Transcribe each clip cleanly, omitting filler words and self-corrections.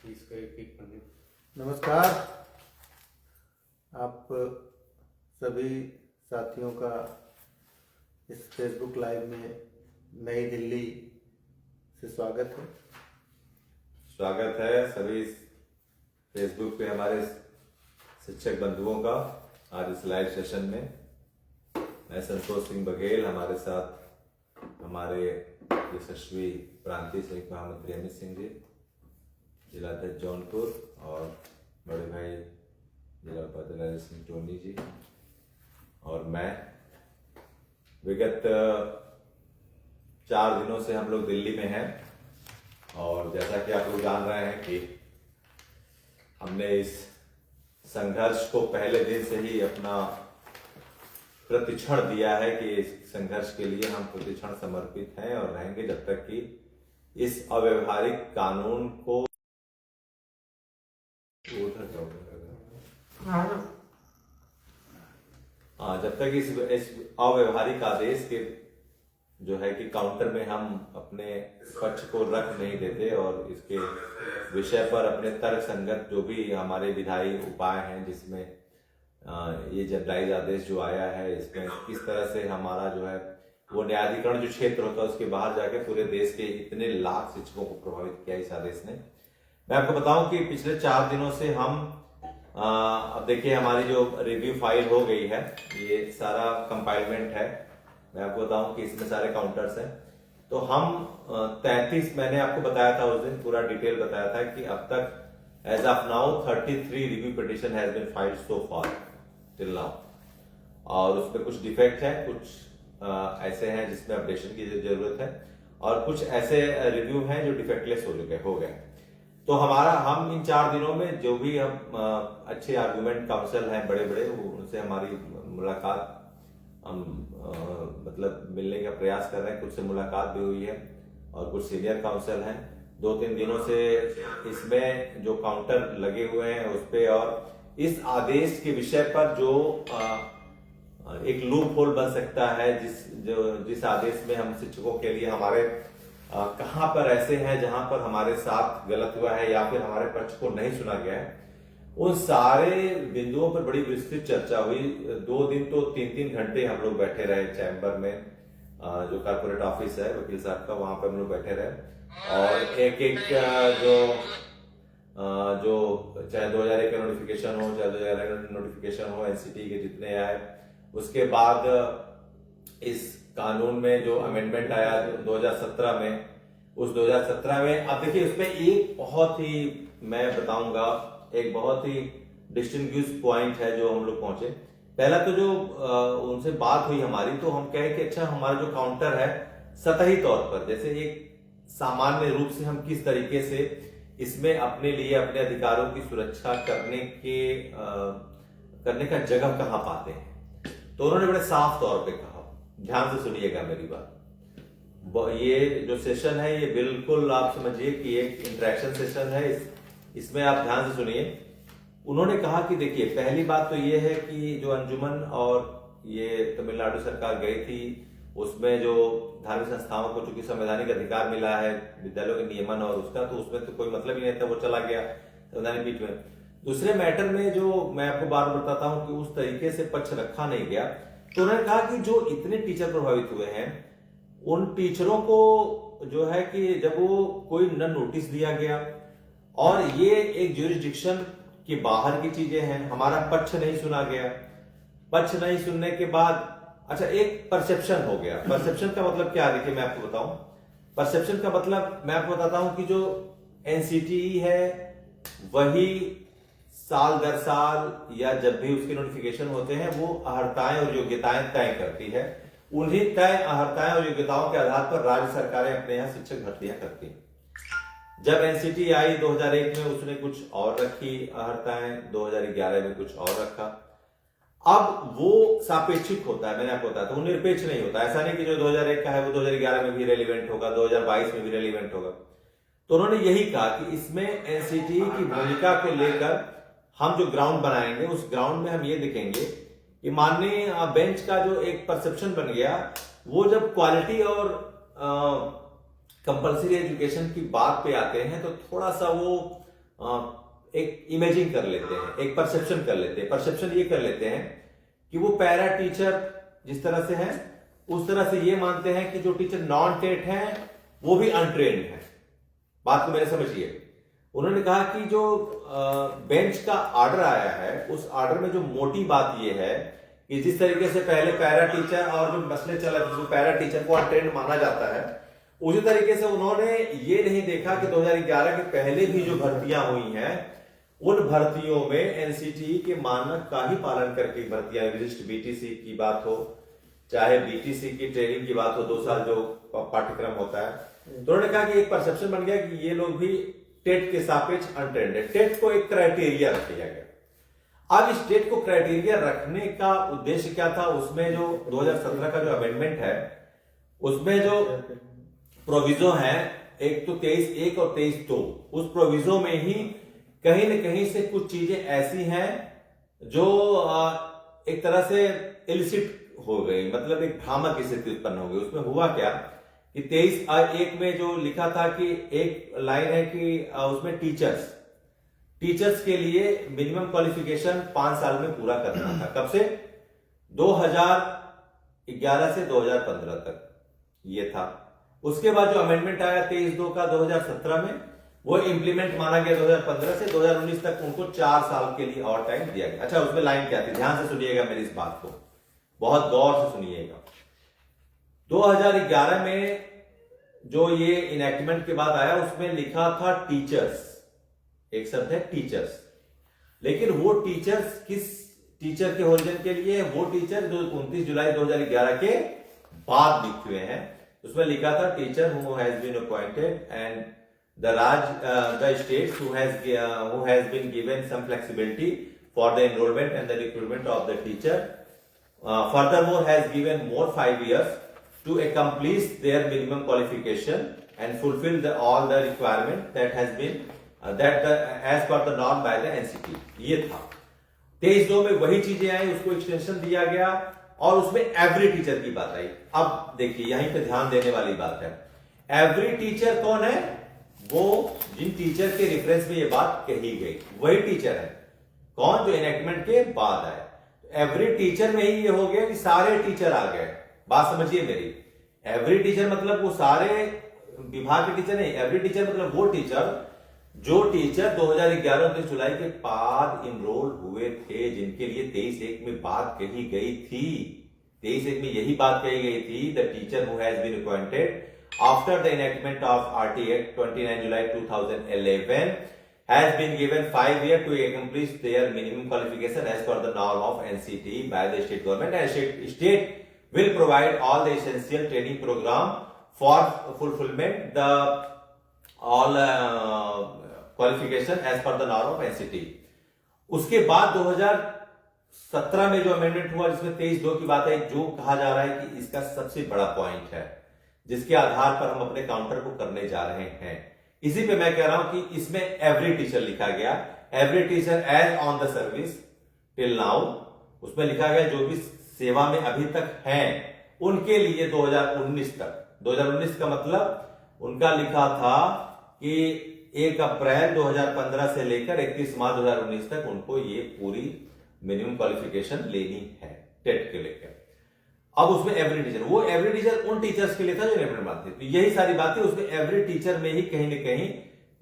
इसका एक पन्ने। नमस्कार। आप सभी साथियों का इस फेसबुक लाइव में नई दिल्ली से स्वागत है। स्वागत है सभी फेसबुक पे हमारे शिक्षक बंधुओं का आज इस लाइव सेशन में। मैं संतोष सिंह बघेल, हमारे साथ हमारे यशस्वी प्रांतीय संयुक्त महामंत्री अमित सिंह जी, जिलाध्यक्ष जौनपुर, और बड़े भाई जिला उपाध्यक्ष राजेश सिंह टोनी जी, और मैं। विगत 4 दिनों से हम लोग दिल्ली में हैं और जैसा कि आप लोग जान रहे हैं कि हमने इस संघर्ष को पहले दिन से ही अपना प्रतिक्षण दिया है कि इस संघर्ष के लिए हम प्रतिक्षण समर्पित हैं और रहेंगे जब तक कि इस अव्यवहारिक कानून को जब तक इस अव्यवहारिक आदेश के जो है कि काउंटर में हम अपने पक्ष को रख नहीं देते और इसके विषय पर अपने तर्क संगत जो भी हमारे विधायी उपाय हैं, जिसमें ये जनरलाइज आदेश जो आया है, इसमें किस तरह से हमारा जो है वो न्यायाधिकरण जो क्षेत्र होता है उसके बाहर जाके पूरे देश के इतने लाख शिक्षकों को प्रभावित किया इस आदेश ने। मैं आपको बताऊं कि पिछले 4 दिनों से हम अब देखिए हमारी जो रिव्यू फाइल हो गई है, ये सारा कंपाइलमेंट है। मैं आपको बताऊं कि इसमें सारे काउंटर्स हैं। तो हम 33, मैंने आपको बताया था उस दिन, पूरा डिटेल बताया था कि अब तक as of now 33 review petition has been filed so far till now, और उसमें कुछ डिफेक्ट है, कुछ ऐसे हैं जिसमें अपडेशन की जरूरत है, और कुछ ऐसे रिव्यू हैं जो डिफेक्टलेस हो गए। तो हम इन 4 दिनों में जो भी हम अच्छे आर्गुमेंट काउंसिल हैं बड़े बड़े, उनसे हमारी मुलाकात मतलब मिलने का प्रयास कर रहे हैं। कुछ से मुलाकात भी हुई है और कुछ सीनियर काउंसिल हैं। 2-3 दिनों से इसमें जो काउंटर लगे हुए हैं उस पे, और इस आदेश के विषय पर जो एक लूप होल बन सकता है, जिस आदेश में हम शिक्षकों के लिए हमारे कहां पर ऐसे हैं जहां पर हमारे साथ गलत हुआ है या फिर हमारे पक्ष को नहीं सुना गया है, उन सारे बिंदुओं पर बड़ी विस्तृत चर्चा हुई। 2 दिन तो 3-3 घंटे हम लोग बैठे रहे चैम्बर में, जो कॉर्पोरेट ऑफिस है वकील साहब का, वहां पर हम लोग बैठे रहे और एक जो चाहे 2001 का नोटिफिकेशन हो, चाहे 2011 नोटिफिकेशन हो, एनसीटी के जितने आए, उसके बाद इस कानून में जो अमेंडमेंट आया 2017 में, उस 2017 में अब देखिए उसमें एक बहुत ही, मैं बताऊंगा, एक बहुत ही डिस्टिंग्विश पॉइंट है जो हम लोग पहुंचे। पहला तो जो उनसे बात हुई हमारी, तो हम कहे कि अच्छा हमारा जो काउंटर है सतही तौर पर, जैसे एक सामान्य रूप से हम किस तरीके से इसमें अपने लिए अपने अधिकारों की सुरक्षा करने का जगह कहां पाते हैं। तो उन्होंने बड़े साफ तौर पे कहा, ध्यान से सुनिएगा मेरी बात। ये जो सेशन है ये बिल्कुल आप समझिए कि एक इंटरेक्शन सेशन है, इसमें आप ध्यान से सुनिए। उन्होंने कहा कि देखिए, पहली बात तो ये है कि जो अंजुमन और ये तमिलनाडु सरकार गई थी, उसमें जो धार्मिक संस्थाओं को चूंकि संवैधानिक अधिकार मिला है विद्यालयों के नियमन और उसका, तो उसमें तो कोई मतलब ही नहीं था, वो चला गया संवैधानिक पीठ में। दूसरे मैटर में जो मैं आपको बार बार बताता हूं कि उस तरीके से पक्ष रखा नहीं गया। तो उन्होंने कहा कि जो इतने टीचर प्रभावित हुए हैं, उन टीचरों को जो है कि जब वो कोई न नोटिस दिया गया, और ये एक ज्यूरिसडिक्शन के बाहर की चीजें हैं, हमारा पक्ष नहीं सुना गया। पक्ष नहीं सुनने के बाद अच्छा एक परसेप्शन हो गया। परसेप्शन का मतलब क्या, देखिए मैं आपको बताऊं। परसेप्शन का मतलब मैं आपको बताता हूं कि जो एनसीटीई है वही साल दर साल या जब भी उसके नोटिफिकेशन होते हैं वो अहर्ताएं और योग्यताएं तय करती है। उन्हीं तय अहर्ताएं और योग्यताओं के आधार पर राज्य सरकारें अपने यहाँ शिक्षक भर्तियां करती हैं। जब एनसीटी आई 2001 में, उसने कुछ और रखी अहर्ताएं, 2011 में कुछ और रखा। अब वो सापेक्षिक होता है, मैंने आपको बताया था, वो निरपेक्ष नहीं होता। ऐसा नहीं कि जो 2001 का है वो 2011 में भी रेलिवेंट होगा, 2022 में भी रेलिवेंट होगा। तो उन्होंने यही कहा कि इसमें एनसीटी की भूमिका को लेकर हम जो ग्राउंड बनाएंगे, उस ग्राउंड में हम ये देखेंगे कि माननीय बेंच का जो एक परसेप्शन बन गया, वो जब क्वालिटी और कंपल्सरी एजुकेशन की बात पे आते हैं तो थोड़ा सा वो एक इमेजिंग कर लेते हैं, एक परसेप्शन कर लेते हैं। परसेप्शन ये कर लेते हैं कि वो पैरा टीचर जिस तरह से है उस तरह से ये मानते हैं कि जो टीचर नॉन टेट हैं वो भी अनट्रेन्ड है। बात को मेरे समझिए। उन्होंने कहा कि जो बेंच का ऑर्डर आया है उस ऑर्डर में जो मोटी बात ये है कि जिस तरीके से पहले पैरा टीचर और जो मसले चला जिसमें पैरा टीचर को अनट्रेन्ड माना जाता है, उसी तरीके से उन्होंने ये नहीं देखा कि 2011 के पहले भी जो भर्तियां हुई हैं उन भर्तियों में एनसीटीई के मानक का ही पालन करके भर्तियां, विशिष्ट बीटीसी की बात हो चाहे बीटीसी की ट्रेनिंग की बात हो, 2 साल जो पाठ्यक्रम होता है, तो उन्होंने कहा कि एक परसेप्शन बन गया कि ये लोग भी टेट के सापेक्ष अनट्रेंड है। टेट को एक क्राइटेरिया रख दिया गया। अब इस टेट को क्राइटेरिया रखने का उद्देश्य क्या था? उसमें जो 2017 का जो अमेंडमेंट है उसमें जो प्रोविजो है, एक तो 23(1) और 23(2), उस प्रोविजो में ही कहीं न कहीं से कुछ चीजें ऐसी हैं जो एक तरह से इलिसिट हो गई, मतलब एक भ्रामक स्थिति उत्पन्न हो गई। उसमें हुआ क्या कि 23(1) में जो लिखा था कि एक लाइन है कि उसमें टीचर्स के लिए मिनिमम क्वालिफिकेशन 5 साल में पूरा करना था। कब से? 2011 से 2015 तक ये था। उसके बाद जो अमेंडमेंट आया 23(2) का 2017 में, वो इंप्लीमेंट माना गया 2015 से 2019 तक उनको 4 साल के लिए और टाइम दिया गया। अच्छा, उसमें लाइन क्या थी? ध्यान से सुनिएगा मेरी इस बात को, बहुत गौर से सुनिएगा। 2011 में जो ये इनैक्टमेंट के बाद आया उसमें लिखा था टीचर्स, एक शब्द है टीचर्स, लेकिन वो टीचर्स किस टीचर के ओरिजिन के लिए? वो टीचर जो 29 जुलाई 2011 के बाद लिखे हुए हैं। उसमें लिखा था teacher who has been appointed and the states who has been given some flexibility for the enrollment and the recruitment of the teacher, furthermore has given more 5 years to accomplish their minimum qualification and fulfill all the requirement that has been as per the norm by the NCT। ये था 23(2) में वही चीजें आई, उसको extension दिया गया और उसमें एवरी टीचर की बात आई। अब देखिए यहीं पे ध्यान देने वाली बात है, एवरी टीचर कौन है? वो जिन टीचर के रेफरेंस में ये बात कही गई वही टीचर है। कौन? जो इनैक्टमेंट के बाद आए। एवरी टीचर में ही ये हो गया कि सारे टीचर आ गए। बात समझिए मेरी, एवरी टीचर मतलब वो सारे विभाग के टीचर नहीं, एवरी टीचर मतलब वो टीचर जो टीचर 2011 जुलाई के बाद इनरोल हुए थे, जिनके लिए 23(1) में बात कही गई थी। 23(1) में यही बात कही गई थी, the teacher who has been appointed after the enactment of RT Act 29 July 2011 has been given 5 years to accomplish their minimum qualification as per the norm of NCT by the state government, and state will provide all the essential training program for fulfillment the all qualification as per the norm of NCT। उसके बाद 2017 में जो amendment हुआ जिसमें 23(2) की बात है, जो कहा जा रहा है कि इसका सबसे बड़ा पॉइंट है जिसके आधार पर हम अपने काउंटर को करने जा रहे हैं, इसी पे मैं कह रहा हूं कि इसमें एवरी टीचर लिखा गया, every teacher as on the service till now. उसमें लिखा गया जो भी सेवा में अभी तक हैं उनके लिए 2019 तक। 2019 का मतलब उनका लिखा था कि 1 अप्रैल 2015 से लेकर 31 मार्च 2019 तक उनको ये पूरी मिनिमम क्वालिफिकेशन लेनी है टेट के लेकर। अब उसमें एवरी टीचर, वो एवरी टीचर उन टीचर्स के लिए था जो इनैक्टमेंट बात थी। तो यही सारी बातें उसमें एवरी टीचर में ही कहीं न कहीं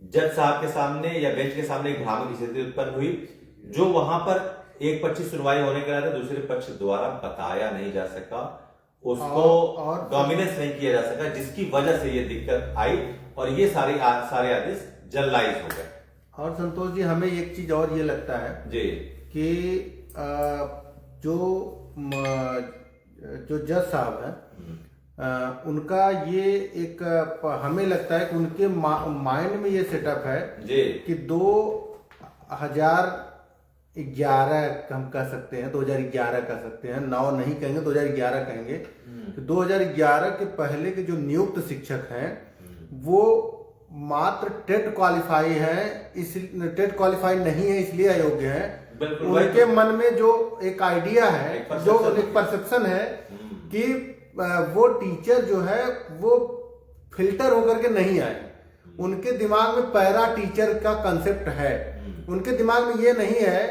जज साहब के सामने या बेंच के सामने एक भ्रामक स्थिति उत्पन्न हुई, जो वहां पर एक पक्ष सुनवाई होने के बाद दूसरे पक्ष द्वारा बताया नहीं जा सका, उसको डोमिनेंस नहीं किया जा सका, जिसकी वजह से ये दिक्कत आई और ये सारे आदेश जनरलाइज हो गए। और संतोष जी, हमें एक चीज और ये लगता है जी कि जो जज साहब हैं उनका ये एक हमें लगता है कि उनके माइंड में ये सेटअप है जी कि 2011 हम कह सकते हैं, 2011 कह सकते हैं, 9 नहीं कहेंगे 2011 कहेंगे। तो 2011 के पहले के जो नियुक्त शिक्षक हैं वो मात्र टेट क्वालिफाई है, इस टेट क्वालिफाई नहीं है इसलिए अयोग्य है। उनके मन में जो एक आइडिया है, जो एक परसेप्शन है कि वो टीचर जो है वो फिल्टर होकर के नहीं आए, उनके दिमाग में पैरा टीचर का कंसेप्ट है। उनके दिमाग में ये नहीं है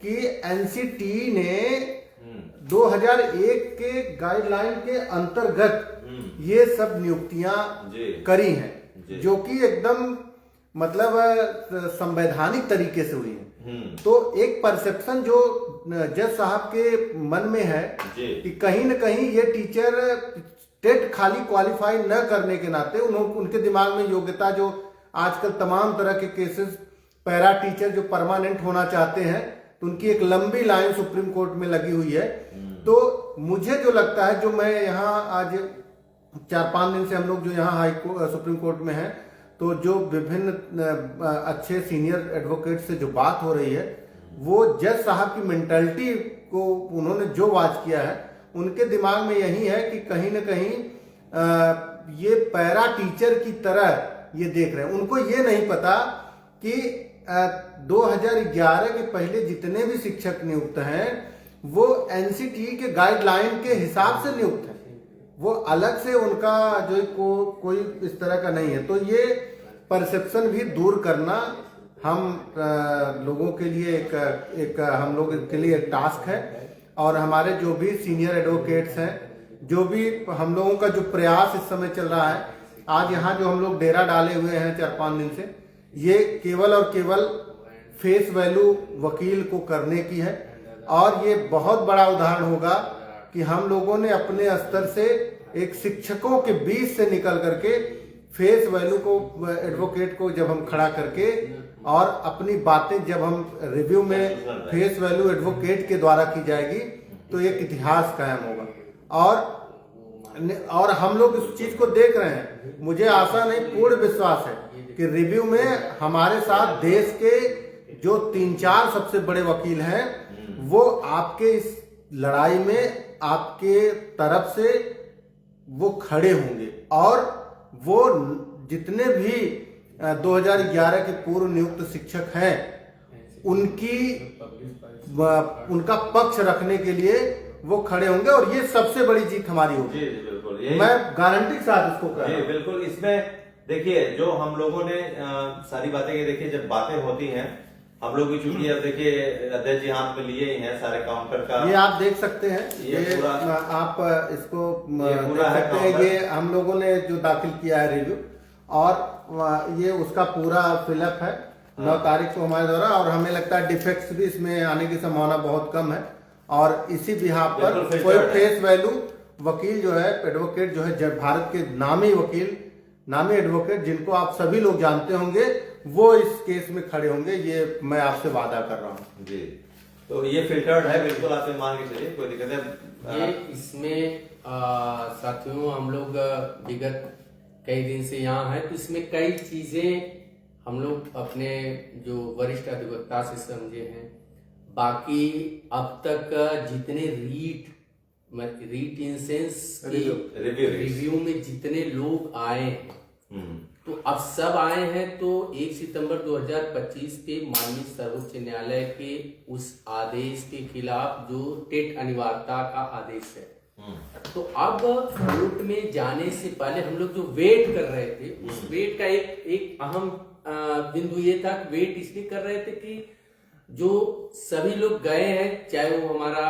कि एनसीटी ने 2001 के गाइडलाइन के अंतर्गत ये सब नियुक्तियां करी हैं, जो कि एकदम मतलब संवैधानिक तरीके से हुई हैं। तो एक परसेप्शन जो जज साहब के मन में है कि कहीं न कहीं ये टीचर टेट खाली क्वालिफाई न करने के नाते उनके दिमाग में योग्यता, जो आजकल तमाम तरह के केसेस पैरा टीचर जो परमानेंट होना चाहते हैं, तो उनकी एक लंबी लाइन सुप्रीम कोर्ट में लगी हुई है। तो मुझे जो लगता है, जो मैं यहाँ आज 4-5 दिन से हम लोग जो यहाँ सुप्रीम कोर्ट में हैं, तो जो विभिन्न अच्छे सीनियर एडवोकेट से जो बात हो रही है, वो जज साहब की मेंटालिटी को उन्होंने जो वाच किया है, उनके दिमाग में यही है कि कहीं न कहीं ये पैरा टीचर की तरह ये देख रहे हैं। उनको ये नहीं पता कि 2011 के पहले जितने भी शिक्षक नियुक्त हैं वो एनसीटी के गाइडलाइन के हिसाब से नियुक्त हैं, वो अलग से उनका जो कोई इस तरह का नहीं है। तो ये परसेप्शन भी दूर करना हम लोगों के लिए एक हम लोग के लिए एक टास्क है। और हमारे जो भी सीनियर एडवोकेट्स हैं, जो भी हम लोगों का जो प्रयास इस समय चल रहा है, आज यहाँ जो हम लोग डेरा डाले हुए हैं 4-5 दिन से, ये केवल और केवल फेस वैल्यू वकील को करने की है। और ये बहुत बड़ा उदाहरण होगा कि हम लोगों ने अपने स्तर से एक शिक्षकों के बीच से निकल करके फेस वैल्यू को, एडवोकेट को जब हम खड़ा करके और अपनी बातें जब हम रिव्यू में फेस वैल्यू एडवोकेट के द्वारा की जाएगी, तो एक इतिहास कायम होगा। और हम लोग इस चीज को देख रहे हैं। मुझे आशा नहीं, पूर्ण विश्वास है कि रिव्यू में हमारे साथ देश के जो 3-4 सबसे बड़े वकील हैं, वो आपके इस लड़ाई में आपके तरफ से वो खड़े होंगे। और वो जितने भी 2011 के पूर्व नियुक्त शिक्षक हैं, उनका पक्ष रखने के लिए वो खड़े होंगे। और ये सबसे बड़ी जीत हमारी होगी। बिल्कुल, मैं गारंटी के साथ इसको कर रहा हूं। बिल्कुल। इसमें देखिए, जो हम लोगों ने सारी बातें, देखिए जब बातें होती हैं, हम लोग भी चूंकि अब देखिए अध्यक्ष जी हाथ में लिए ही हैं सारे काउंटर का, ये आप देख सकते हैं, ये आप इसको देख सकते हैं। ये हम लोगों ने जो दाखिल किया है रिव्यू, और ये उसका पूरा फिलअप है 9 तारीख को हमारे द्वारा। और हमें लगता है डिफेक्ट्स भी इसमें आने की संभावना बहुत कम है। और इसी बिहाफ पर कोई फेस वैल्यू वकील जो है, एडवोकेट जो है, जब भारत के नामी वकील, नामी एडवोकेट जिनको आप सभी लोग जानते होंगे, वो इस केस में खड़े होंगे। ये मैं आपसे वादा कर रहा हूँ जी। तो ये फिल्टर्ड है, बिल्कुल आप मान के चलिए, कोई दिक्कत है ये इसमें साथियों, हम लोग विगत कई दिन से यहाँ हैं, तो इसमें कई चीजें हम लोग अपने जो वरिष्ठ अधिवक्ता से समझे हैं। बाकी अब तक जितने रीट इन सेंस रिव्यू में जितने लोग आए हैं, तो अब सब आए हैं। तो 1 सितंबर 2025 के माननीय सर्वोच्च न्यायालय के उस आदेश के खिलाफ, जो टेट अनिवार्यता का आदेश है, तो अब कोर्ट में जाने से पहले हम लोग जो वेट कर रहे थे, उस वेट का एक अहम बिंदु ये था कि वेट इसलिए कर रहे थे कि जो सभी लोग गए हैं, चाहे वो हमारा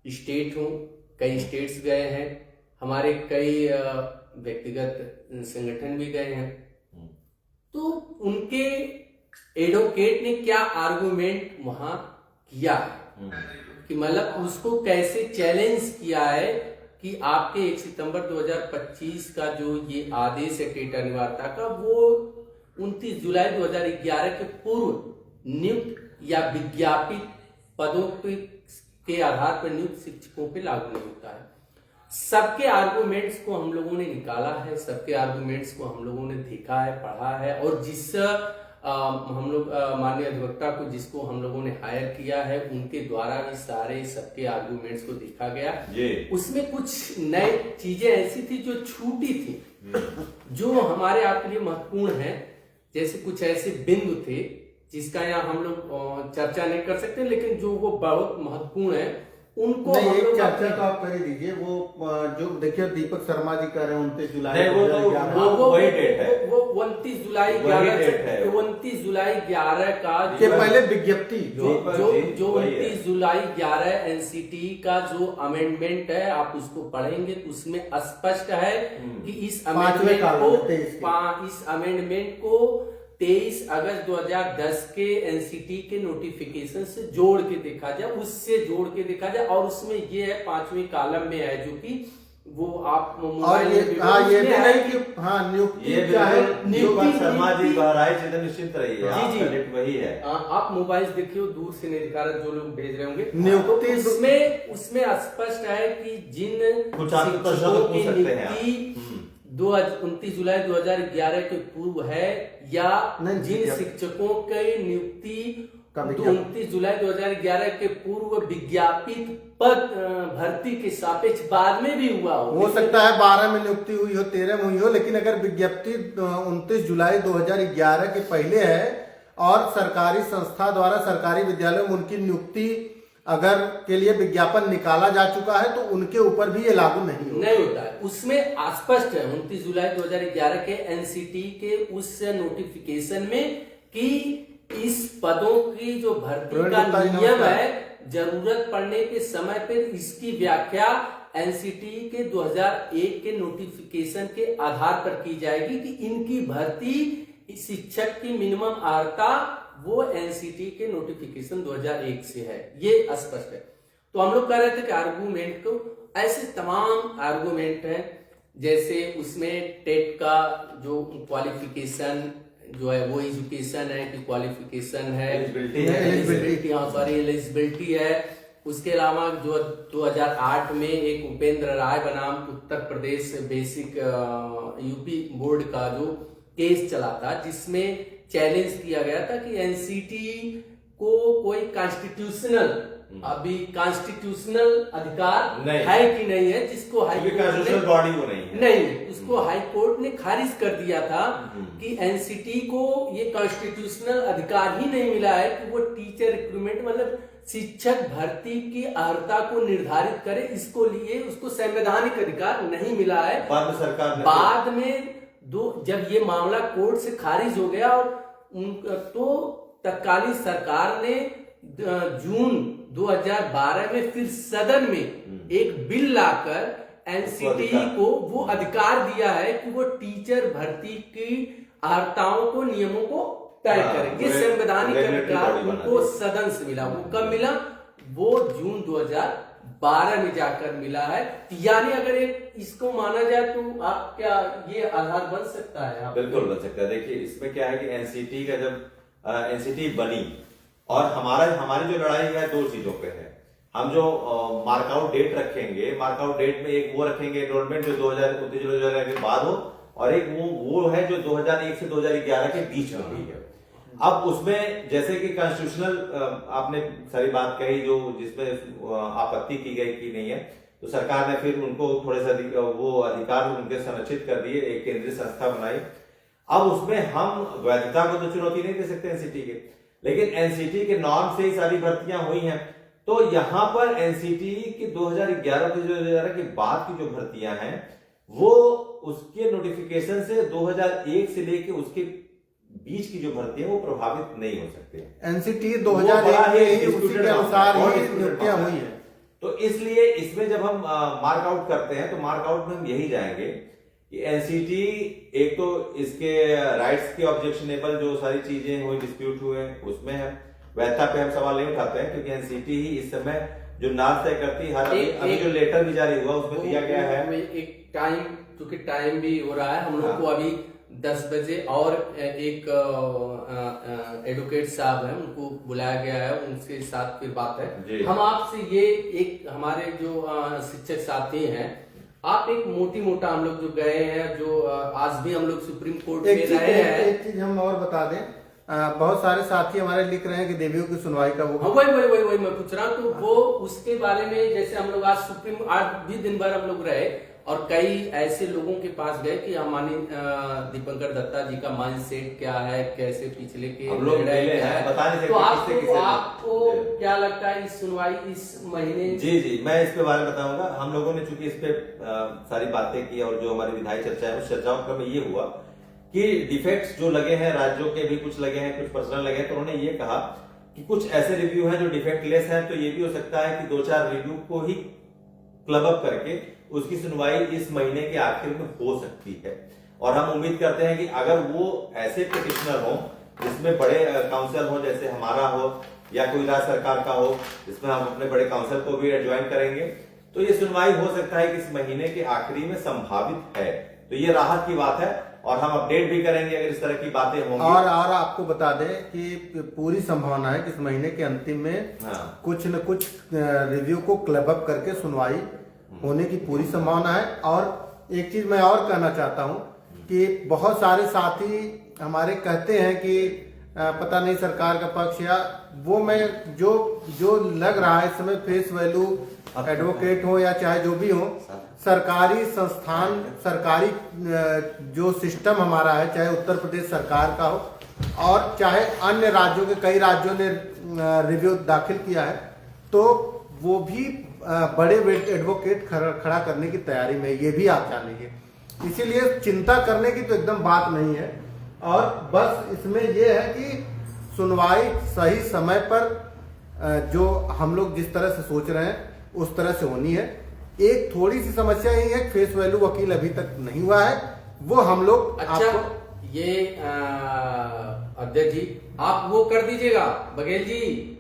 स्टेट हो, कई स्टेट्स गए हैं, हमारे कई व्यक्तिगत संगठन भी गए हैं, तो उनके एडवोकेट ने क्या आर्गुमेंट वहां किया है कि मतलब उसको कैसे चैलेंज किया है कि आपके 1 सितंबर 2025 का जो ये आदेश है टेट अनिवार्यता का, वो 29 जुलाई 2011 के पूर्व नियुक्त या विज्ञापित पदों के आधार पर नियुक्त शिक्षकों पे लागू नहीं होता है। सबके आर्गुमेंट्स को हम लोगों ने निकाला है, सबके आर्गुमेंट्स को हम लोगों ने देखा है, पढ़ा है, और जिस हम लोग माननीय अधिवक्ता को जिसको हम लोगों ने हायर किया है, उनके द्वारा भी सारे सबके आर्गुमेंट्स को देखा गया। उसमें कुछ नए चीजें ऐसी थी जो छूटी थी, जो हमारे आपके लिए महत्वपूर्ण है। जैसे कुछ ऐसे बिंदु थे जिसका यहाँ हम लोग चर्चा नहीं कर सकते, लेकिन जो वो बहुत महत्वपूर्ण है उनको नहीं, एक चर्चा तो आप कर ही दीजिए। वो जो देखिए दीपक शर्मा जी कह रहे हैं 29 जुलाई वो वही डेट है, वो 29 जुलाई वही डेट है। 29 जुलाई 11 का के पहले विज्ञप्ति जो 29 जुलाई 11 एनसीटी का जो अमेंडमेंट है, आप उसको पढ़ेंगे तो उसमें स्पष्ट है कि इस अमेंडमेंट को 23 अगस्त 2010 के एनसीटी के नोटिफिकेशन से जोड़ के देखा जाए, उससे जोड़ के देखा जाए। और उसमें ये है 5वें कॉलम में है, जो कि वो आप मोबाइल ये भी नहीं कि नियुक्ति चाहे नियुक्ति शर्मा जी बहराइच एकदम निश्चित रही है। जी जी वही है। आप मोबाइल देखिए, दूर से नहीं दिखा रहा, जो लोग भेज रहे होंगे नियुक्ति तो उसमें स्पष्ट है कि जिन शिक्षकों की नियुक्ति 29 जुलाई 2011 के पूर्व है, या जिन शिक्षकों की नियुक्ति 29 जुलाई 2011 के पूर्व विज्ञापित पद भर्ती के सापेक्ष बाद में भी हुआ हो सकता है 12 में नियुक्ति हुई हो, 13 में हुई हो, लेकिन अगर विज्ञप्ति 29 जुलाई 2011 के पहले है और सरकारी संस्था द्वारा सरकारी विद्यालयों में उनकी नियुक्ति अगर के लिए विज्ञापन निकाला जा चुका है तो उनके ऊपर भी ये लागू नहीं होता है। उसमें स्पष्ट है 29 जुलाई 2011 के एनसीटी के उस नोटिफिकेशन में कि इस पदों की जो भर्ती का नियम है, जरूरत पड़ने के समय पर इसकी व्याख्या एनसीटी के 2001 के नोटिफिकेशन के आधार पर की जाएगी कि इनकी भर्ती शिक्षक की मिनिमम अर्हता वो एनसीटी के नोटिफिकेशन 2001 से है, ये स्पष्ट है। तो हम लोग कह रहे थे कि आर्गूमेंट को, ऐसे तमाम आर्गूमेंट हैं, जैसे उसमें टेट का जो क्वालिफिकेशन जो है वो एजुकेशन है कि क्वालिफिकेशन है, एलिजिबिलिटी है। उसके अलावा जो 2008 में एक उपेंद्र राय बनाम Uttar Pradesh basic UP board का जो केस चला था, जिसमें चैलेंज किया गया था कि एनसीटी को कोई कॉन्स्टिट्यूशनल अधिकार है कि नहीं है, जिसको उसको हाई कोर्ट ने खारिज कर दिया था कि एनसीटी को ये कॉन्स्टिट्यूशनल अधिकार ही नहीं मिला है कि वो टीचर रिक्रूटमेंट मतलब शिक्षक भर्ती की अर्हता को निर्धारित करे, इसको लिए उसको संवैधानिक अधिकार नहीं मिला है। बाद में जब ये मामला कोर्ट से खारिज हो गया और तो तत्कालीन सरकार ने जून 2012 में फिर सदन में एक बिल लाकर एनसीटी को वो अधिकार दिया है कि वो टीचर भर्ती की अर्हताओं को, नियमों को तय करें। ये संवैधानिक अधिकार उनको सदन से मिला। वो कब मिला? वो जून 2012 में जाकर मिला है। यानी अगर इसको माना जाए तो आप क्या ये आधार बन सकता है? बिल्कुल बन सकता है। देखिए इसमें क्या है कि एनसीटी का जब एनसीटी बनी और हमारी जो लड़ाई है दो चीजों पे है। हम जो मार्कआउट डेट रखेंगे, मार्कआउट डेट में एक वो रखेंगे एनरोलमेंट जो 2019 के बाद हो, और एक वो है जो 2001 से 2011 के बीच में हुई है। अब उसमें जैसे कि कॉन्स्टिट्यूशनल आपने सारी बात कही जो जिसमें आपत्ति की गई कि नहीं है, तो सरकार ने फिर उनको थोड़े से वो अधिकार उनके संरक्षित कर दिए, एक केंद्रीय संस्था बनाई। अब उसमें हम वैधता को तो चुनौती नहीं दे सकते एनसीटी के, लेकिन एनसीटी के नॉर्म से ही सारी भर्तियां हुई हैं। तो यहां पर एनसीटी की 2011 के बाद की जो भर्तियां हैं वो उसके नोटिफिकेशन से 2001 से लेके उसके बीच की जो भर्ती है वो प्रभावित नहीं हो सकते। एनसीटी 2001 में उसी के अनुसार ही नियुक्तियां हुई है। तो इसलिए इसमें जब हम मार्क आउट करते हैं तो मार्क आउट में हम यही जाएंगे कि एनसीटी एक तो इसके राइट्स के ऑब्जेक्शनेबल जो सारी चीजें हुई, डिस्प्यूट हुए, उसमें है। वैधता पे हम सवाल नहीं उठाते हैं क्योंकि एनसीटी ही इस समय जो नाम तय करती है। अभी जो लेटर भी जारी हुआ उसमें दिया गया है एक टाइम, क्योंकि टाइम भी हो रहा है, हम लोग को अभी 10 बजे और एक एडवोकेट साहब हैं उनको बुलाया गया है, उनके साथ फिर बात है। हम आपसे ये एक हमारे जो शिक्षक साथी हैं, आप एक मोटा हम लोग जो गए हैं, जो आज भी हम लोग सुप्रीम कोर्ट में रहे हैं। एक चीज हम और बता दें, बहुत सारे साथी हमारे लिख रहे हैं कि देवियों की सुनवाई का वो वही मैं पूछ रहा हूँ। तो वो उसके बारे में जैसे हम लोग आज भी दिन भर हम लोग रहे और कई ऐसे लोगों के पास गए कि हमारी दीपंकर दत्ता जी का माइंड सेट क्या है, कैसे पिछले के निर्णय क्या है, तो आपको क्या लगता है इस सुनवाई इस महीने? जी मैं इस पे बारे में बताऊंगा। हम लोगों ने चूंकि इस पे सारी बातें की और जो हमारी विधायी चर्चा है उस चर्चाओं में ये हुआ कि डिफेक्ट्स जो लगे हैं, राज्यों के भी कुछ लगे हैं, कुछ पर्सनल लगे हैं, तो उन्होंने ये कहा कि कुछ ऐसे रिव्यू हैं जो डिफेक्ट लेस हैं, तो ये भी हो सकता है कि 2-4 रिव्यू को ही क्लब अप करके उसकी सुनवाई इस महीने के आखिर में हो सकती है। और हम उम्मीद करते हैं कि अगर वो ऐसे पिटिशनर हो जिसमें बड़े काउंसिल हो, जैसे हमारा हो या कोई राज्य सरकार का हो, जिसमें हम अपने बड़े काउंसिल को भी ज्वाइन करेंगे, तो ये सुनवाई हो सकता है कि इस महीने के आखिरी में संभावित है। तो ये राहत की बात है और हम अपडेट भी करेंगे अगर इस तरह की बातें होंगी। और आपको बता दें कि पूरी संभावना है कि इस महीने के अंतिम में कुछ न कुछ रिव्यू को क्लब अप करके सुनवाई होने की पूरी संभावना है। और एक चीज मैं और कहना चाहता हूं कि बहुत सारे साथी हमारे कहते हैं कि पता नहीं सरकार का पक्ष, या वो मैं जो लग रहा है इस समय फेस वैल्यू एडवोकेट हो या चाहे जो भी हो, सरकारी संस्थान, सरकारी जो सिस्टम हमारा है, चाहे उत्तर प्रदेश सरकार का हो और चाहे अन्य राज्यों के कई राज्यों ने रिव्यू दाखिल किया है, तो वो भी बड़े एडवोकेट खड़ा करने की तैयारी में, ये भी आप जानेंगे। इसीलिए चिंता करने की तो एकदम बात नहीं है। और बस इसमें यह है कि सुनवाई सही समय पर जो हम लोग जिस तरह से सोच रहे हैं उस तरह से होनी है। एक थोड़ी सी समस्या यही है, फेस वैल्यू वकील अभी तक नहीं हुआ है, वो हम लोग आपको ये अध्यक्ष जी आप वो कर दीजिएगा। बघेल जी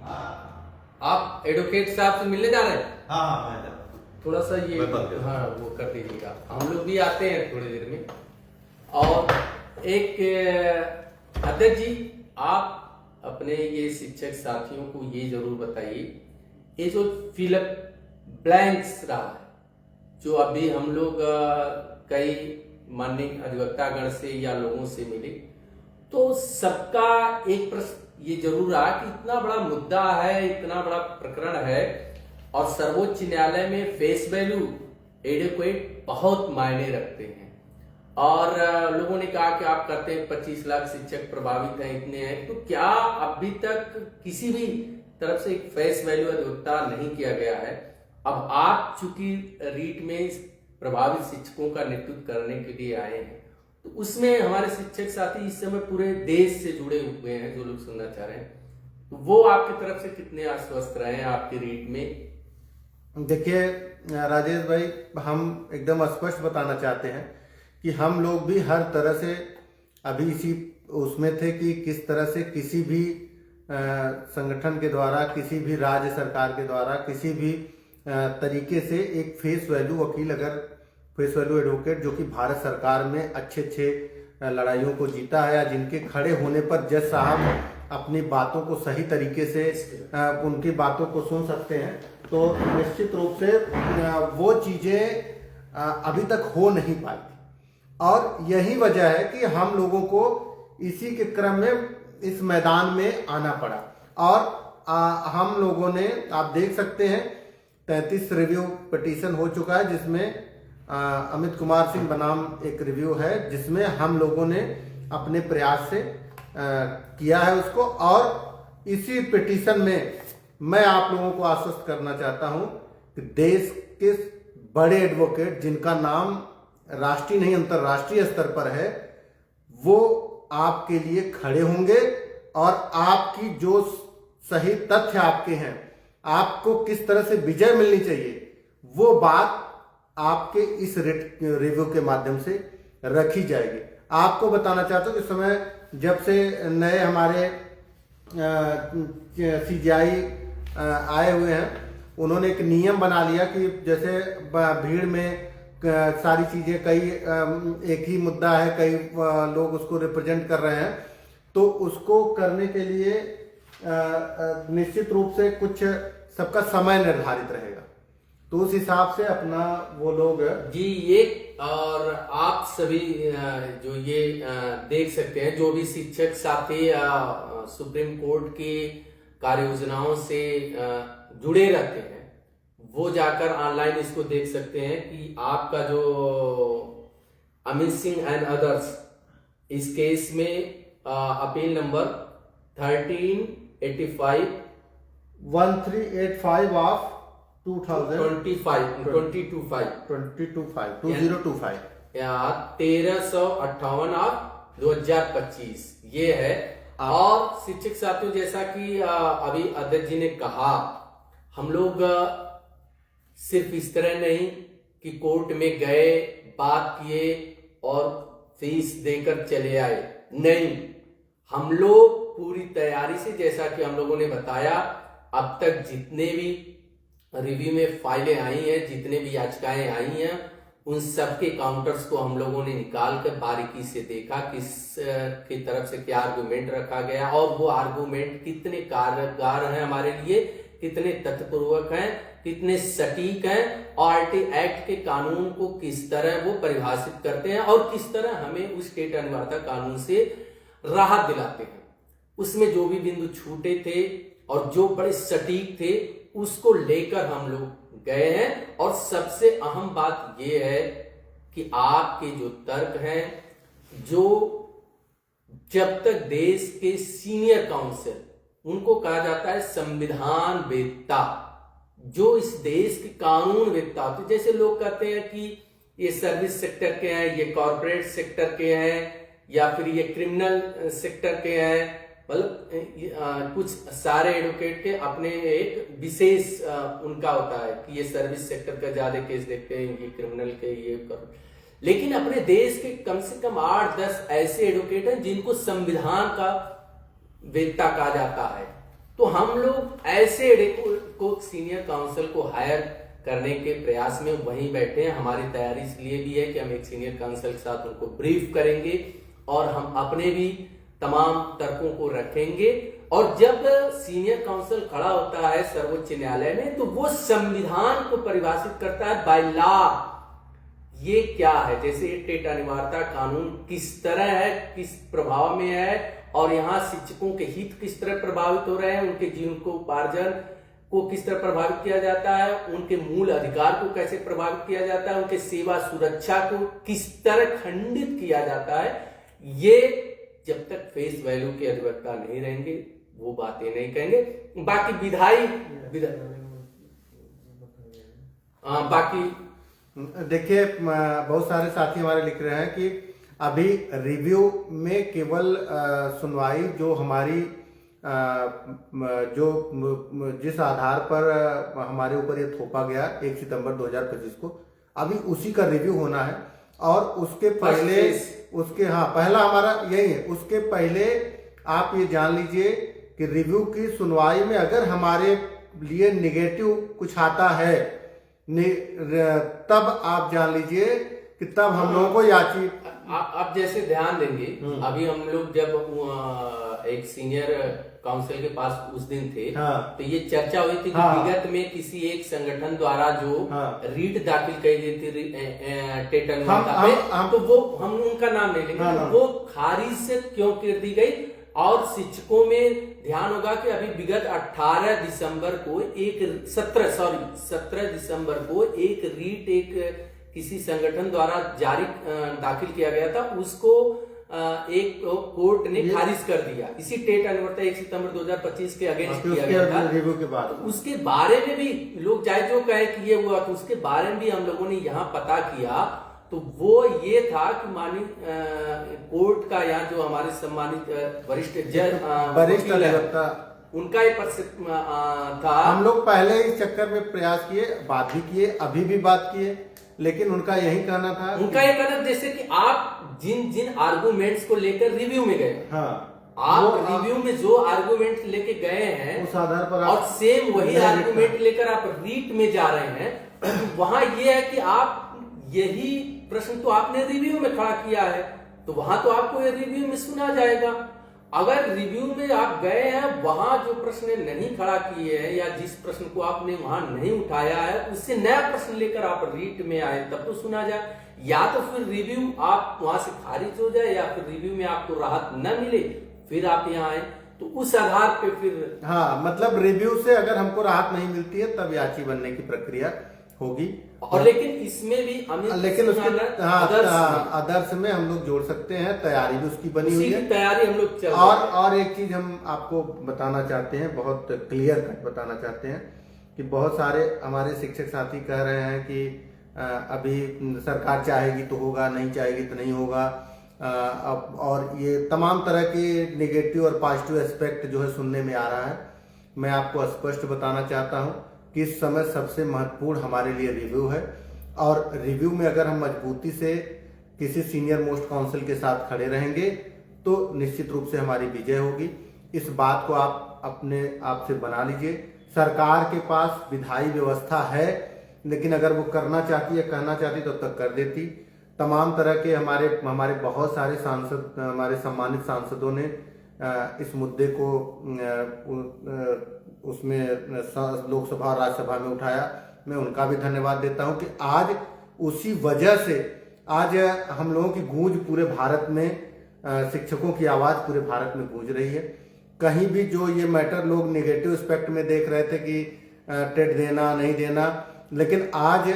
आप एडवोकेट साहब से मिलने जा रहे हैं? हाँ, थोड़ा सा ये हाँ वो कर दीजिएगा, हम लोग भी आते हैं थोड़ी देर में। और एक अध्यक्ष जी आप अपने ये शिक्षक साथियों को ये जरूर बताइए, ये जो फिलअप ब्लैंक्स रहा है, जो अभी हम लोग कई माननीय अधिवक्तागण से या लोगों से मिले, तो सबका एक प्रश्न ये जरूर रहा कि इतना बड़ा मुद्दा है, इतना बड़ा प्रकरण है और सर्वोच्च न्यायालय में फेस वैल्यू एडिक्वेट बहुत मायने रखते हैं। और लोगों ने कहा कि आप कहते हैं 25 लाख शिक्षक प्रभावित हैं, इतने हैं, तो क्या अभी तक किसी भी तरफ से एक फेस वैल्यू अधिवक्ता नहीं किया गया है? अब आप चूंकि रीट में प्रभावित शिक्षकों का नेतृत्व करने के लिए आए हैं, तो उसमें हमारे शिक्षक साथी इस समय पूरे देश से जुड़े हुए हैं, जो लोग सुनना चाह रहे हैं, तो वो आपकी तरफ से कितने आश्वस्त रहे हैं आपकी रीट में? देखिए राजेश भाई, हम एकदम स्पष्ट बताना चाहते हैं कि हम लोग भी हर तरह से अभी इसी उसमें थे कि किस तरह से किसी भी संगठन के द्वारा, किसी भी राज्य सरकार के द्वारा, किसी भी तरीके से एक फेस वैल्यू वकील, अगर फेस वैल्यू एडवोकेट जो कि भारत सरकार में अच्छे लड़ाइयों को जीता है, या जिनके खड़े होने पर जज साहब अपनी बातों को सही तरीके से उनकी बातों को सुन सकते हैं, तो निश्चित रूप से वो चीजें अभी तक हो नहीं पाई। और यही वजह है कि हम लोगों को इसी के क्रम में इस मैदान में आना पड़ा। और हम लोगों ने, आप देख सकते हैं, 33 रिव्यू पिटीशन हो चुका है, जिसमें अमित कुमार सिंह बनाम एक रिव्यू है, जिसमें हम लोगों ने अपने प्रयास से किया है उसको। और इसी पिटीशन में मैं आप लोगों को आश्वस्त करना चाहता हूं कि देश के बड़े एडवोकेट जिनका नाम राष्ट्रीय नहीं अंतरराष्ट्रीय स्तर पर है, वो आपके लिए खड़े होंगे और आपकी जो सही तथ्य आपके हैं, आपको किस तरह से विजय मिलनी चाहिए, वो बात आपके इस रिव्यू के माध्यम से रखी जाएगी। आपको बताना चाहता हूं कि इस समय जब से नए हमारे CJI आए हुए हैं, उन्होंने एक नियम बना लिया कि जैसे भीड़ में सारी चीजें, कई एक ही मुद्दा है, कई लोग उसको रिप्रेजेंट कर रहे हैं, तो उसको करने के लिए निश्चित रूप से कुछ सबका समय निर्धारित रहेगा, तो उस हिसाब से अपना वो लोग जी ये। और आप सभी जो ये देख सकते हैं, जो भी शिक्षक साथी सुप्रीम कोर्ट की कार्य योजनाओं से जुड़े रहते हैं, वो जाकर ऑनलाइन इसको देख सकते हैं कि आपका जो अमित सिंह एंड अदर्स, इस केस में अपील नंबर 1385 1385 ऑफ 2025 या 1358 ऑफ 2025 ये है। और शिक्षक साथियों, जैसा कि अभी अध्यक्ष जी ने कहा, हम लोग सिर्फ इस तरह नहीं कि कोर्ट में गए, बात किए और फीस देकर चले आए, नहीं, हम लोग पूरी तैयारी से, जैसा कि हम लोगों ने बताया, अब तक जितने भी रिव्यू में फाइलें आई हैं, जितने भी याचिकाएं आई हैं, उन सबके काउंटर्स को हम लोगों ने निकाल कर बारीकी से देखा, किस की तरफ से क्या आर्गुमेंट रखा गया और वो आर्गुमेंट कितने कारगर हैं हमारे लिए, कितने तथ्यपूर्वक हैं, कितने सटीक हैं, और आरटी एक्ट के कानून को किस तरह वो परिभाषित करते हैं और किस तरह हमें उस स्टेट अनिवार्यता कानून से राहत दिलाते हैं। उसमें जो भी बिंदु छूटे थे और जो बड़े सटीक थे, उसको लेकर हम लोग गए हैं। और सबसे अहम बात यह है कि आपके जो तर्क हैं, जो जब तक देश के सीनियर काउंसिल, उनको कहा जाता है संविधान वेत्ता, जो इस देश के कानून वेत्ता होते, जैसे लोग कहते हैं कि ये सर्विस सेक्टर के हैं, ये कॉर्पोरेट सेक्टर के हैं, या फिर ये क्रिमिनल सेक्टर के हैं, मतलब कुछ सारे एडवोकेट के अपने एक विशेष उनका होता है कि ये सर्विस सेक्टर का ज्यादा केस देखते हैं, ये क्रिमिनल के, ये कर। लेकिन अपने देश के कम से कम 8-10 ऐसे एडवोकेट हैं जिनको संविधान का वेत्ता कहा जाता है। तो हम लोग ऐसे एडवोकेट को, सीनियर काउंसिल को हायर करने के प्रयास में वहीं बैठे हैं। हमारी तैयारी इसलिए भी है कि हम एक सीनियर काउंसिल के साथ उनको ब्रीफ करेंगे और हम अपने भी तमाम तर्कों को रखेंगे। और जब सीनियर काउंसिल खड़ा होता है सर्वोच्च न्यायालय में, तो वो संविधान को परिभाषित करता है बाय लॉ, ये क्या है, जैसे स्टेट अनिवार्यता कानून किस तरह है, किस प्रभाव में है, और यहाँ शिक्षकों के हित किस तरह प्रभावित हो रहे हैं, उनके जीवनोपार्जन को किस तरह प्रभावित किया जाता है, उनके मूल अधिकार को कैसे प्रभावित किया जाता है, उनके सेवा सुरक्षा को किस तरह खंडित किया जाता है। ये जब तक फेस वैल्यू के अधिवक्ता नहीं रहेंगे, वो बातें नहीं कहेंगे। बाकी बाकी देखिए, बहुत सारे साथी हमारे लिख रहे हैं कि अभी रिव्यू में केवल सुनवाई जो हमारी जो जिस आधार पर हमारे ऊपर ये थोपा गया 1 सितंबर 2025 को, अभी उसी का रिव्यू होना है। और उसके पहले पहला हमारा यही है। उसके पहले आप ये जान लीजिए कि रिव्यू की सुनवाई में अगर हमारे लिए निगेटिव कुछ आता है, तब आप जान लीजिए कि तब हम लोगों को याची आप जैसे ध्यान देंगे, अभी हम लोग जब एक सीनियर काउंसिल के पास उस दिन थे, तो ये चर्चा हुई थी कि विगत में किसी एक संगठन द्वारा जो रीट दाखिल की गई थी टेटन में, तो वो हम उनका नाम नहीं लेंगे, वो खारिज से क्यों कर दी गई। और शिक्षकों में ध्यान होगा कि अभी विगत 17 दिसंबर को एक रीट किसी संगठन द्वारा जारी दाखिल किया गया था, उसको एक कोर्ट ने खारिज कर दिया। इसी टेट अनिवार्यता 1 सितंबर 2025 के अगेंस्ट किया गया था। रिव्यू के बाद उसके बारे में भी लोग चाहे जो कहे कि ये हुआ, तो उसके बारे में भी हम लोगों ने यहाँ पता किया। तो वो ये था कि माननीय कोर्ट का यहाँ जो हमारे सम्मानित वरिष्ठ अधिवक्ता, उनका ये था। हम लोग पहले इस चक्कर में प्रयास किए, बात भी किए, अभी भी बात किए, लेकिन उनका यही कहना था, उनका ये कहना जैसे कि आप जिन आर्गुमेंट्स को लेकर रिव्यू में गए, आप रिव्यू में जो आर्गुमेंट लेके गए हैं उस आधार पर और सेम वही आर्गुमेंट लेकर आप रीट में जा रहे हैं, तो वहां ये है कि आप यही प्रश्न तो आपने रिव्यू में खड़ा किया है, तो वहां तो आपको ये रिव्यू में सुना जाएगा। अगर रिव्यू में आप गए हैं, वहां जो प्रश्न नहीं खड़ा किए हैं या जिस प्रश्न को आपने वहां नहीं उठाया है, उससे नया प्रश्न लेकर आप रीट में आए, तब तो सुना जाए। या तो फिर रिव्यू आप वहां से खारिज हो जाए, या फिर रिव्यू में आपको राहत न मिले, फिर आप यहाँ आए, तो उस आधार पे फिर मतलब रिव्यू से अगर हमको राहत नहीं मिलती है, तब याची बनने की प्रक्रिया होगी। और लेकिन इसमें भी लेकिन उसके आदर्श में हम लोग जोड़ सकते हैं, तैयारी भी उसकी बनी हुई है, तैयारी हम लोग और एक चीज हम आपको बताना चाहते हैं, बहुत क्लियर कट बताना चाहते हैं कि बहुत सारे हमारे शिक्षक साथी कह रहे हैं कि अभी सरकार चाहेगी तो होगा, नहीं चाहेगी तो नहीं होगा। और ये तमाम तरह के नेगेटिव और पॉजिटिव एस्पेक्ट जो है सुनने में आ रहा है। मैं आपको स्पष्ट बताना चाहता हूं कि इस समय सबसे महत्वपूर्ण हमारे लिए रिव्यू है, और रिव्यू में अगर हम मजबूती से किसी सीनियर मोस्ट काउंसिल के साथ खड़े रहेंगे तो निश्चित रूप से हमारी विजय होगी। इस बात को आप अपने आप से बना लीजिए। सरकार के पास विधायी व्यवस्था है, लेकिन अगर वो करना चाहती है, कहना चाहती तो तब कर देती। तमाम तरह के हमारे बहुत सारे सांसद, हमारे सम्मानित सांसदों ने इस मुद्दे को उसमें लोकसभा और राज्यसभा में उठाया। मैं उनका भी धन्यवाद देता हूं कि आज उसी वजह से आज हम लोगों की गूंज पूरे भारत में, शिक्षकों की आवाज पूरे भारत में गूंज रही है। कहीं भी जो ये मैटर लोग नेगेटिव एस्पेक्ट में देख रहे थे कि टेट देना नहीं देना, लेकिन आज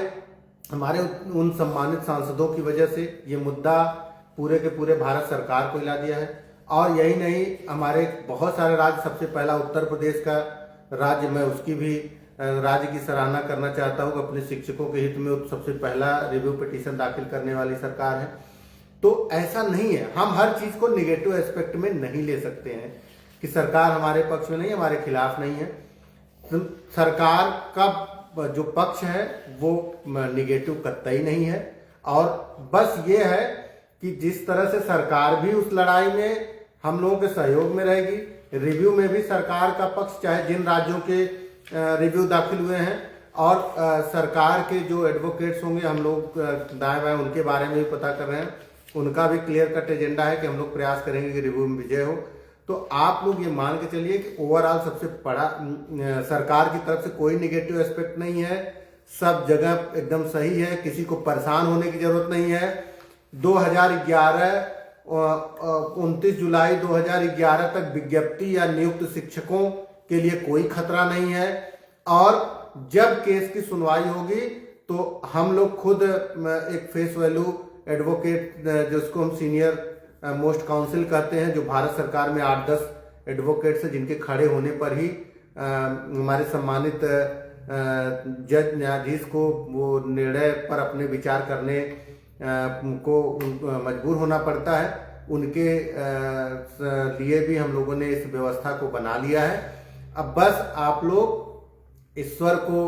हमारे उन सम्मानित सांसदों की वजह से ये मुद्दा पूरे के पूरे भारत सरकार को हिला दिया है। और यही नहीं, हमारे बहुत सारे राज्य, सबसे पहला उत्तर प्रदेश का राज्य, मैं उसकी भी राज्य की सराहना करना चाहता हूँ। अपने शिक्षकों के हित में सबसे पहला रिव्यू पिटीशन दाखिल करने वाली सरकार है। तो ऐसा नहीं है, हम हर चीज को निगेटिव एस्पेक्ट में नहीं ले सकते हैं कि सरकार हमारे पक्ष में नहीं, हमारे खिलाफ नहीं है। तो सरकार का जो पक्ष है वो निगेटिव कतई नहीं है, और बस ये है कि जिस तरह से सरकार भी उस लड़ाई में हम लोगों के सहयोग में रहेगी, रिव्यू में भी सरकार का पक्ष, चाहे जिन राज्यों के रिव्यू दाखिल हुए हैं, और सरकार के जो एडवोकेट्स होंगे, हम लोग दाएं बाएं उनके बारे में भी पता कर रहे हैं, उनका भी क्लियर कट एजेंडा है कि हम लोग प्रयास करेंगे कि रिव्यू में विजय हो। तो आप लोग ये मान के चलिए कि ओवरऑल सबसे बड़ा सरकार की तरफ से कोई निगेटिव एस्पेक्ट नहीं है, सब जगह एकदम सही है, किसी को परेशान होने की जरूरत नहीं है। 29 जुलाई 2011 तक विज्ञप्ति या नियुक्त शिक्षकों के लिए कोई खतरा नहीं है, और जब केस की सुनवाई होगी तो हम लोग खुद एक फेस वैल्यू एडवोकेट, जिसको हम सीनियर मोस्ट काउंसिल कहते हैं, जो भारत सरकार में 8-10 एडवोकेट्स हैं, जिनके खड़े होने पर ही हमारे सम्मानित जज न्यायाधीश को वो निर्णय पर अपने विचार करने को मजबूर होना पड़ता है, उनके लिए भी हम लोगों ने इस व्यवस्था को बना लिया है। अब बस आप लोग ईश्वर को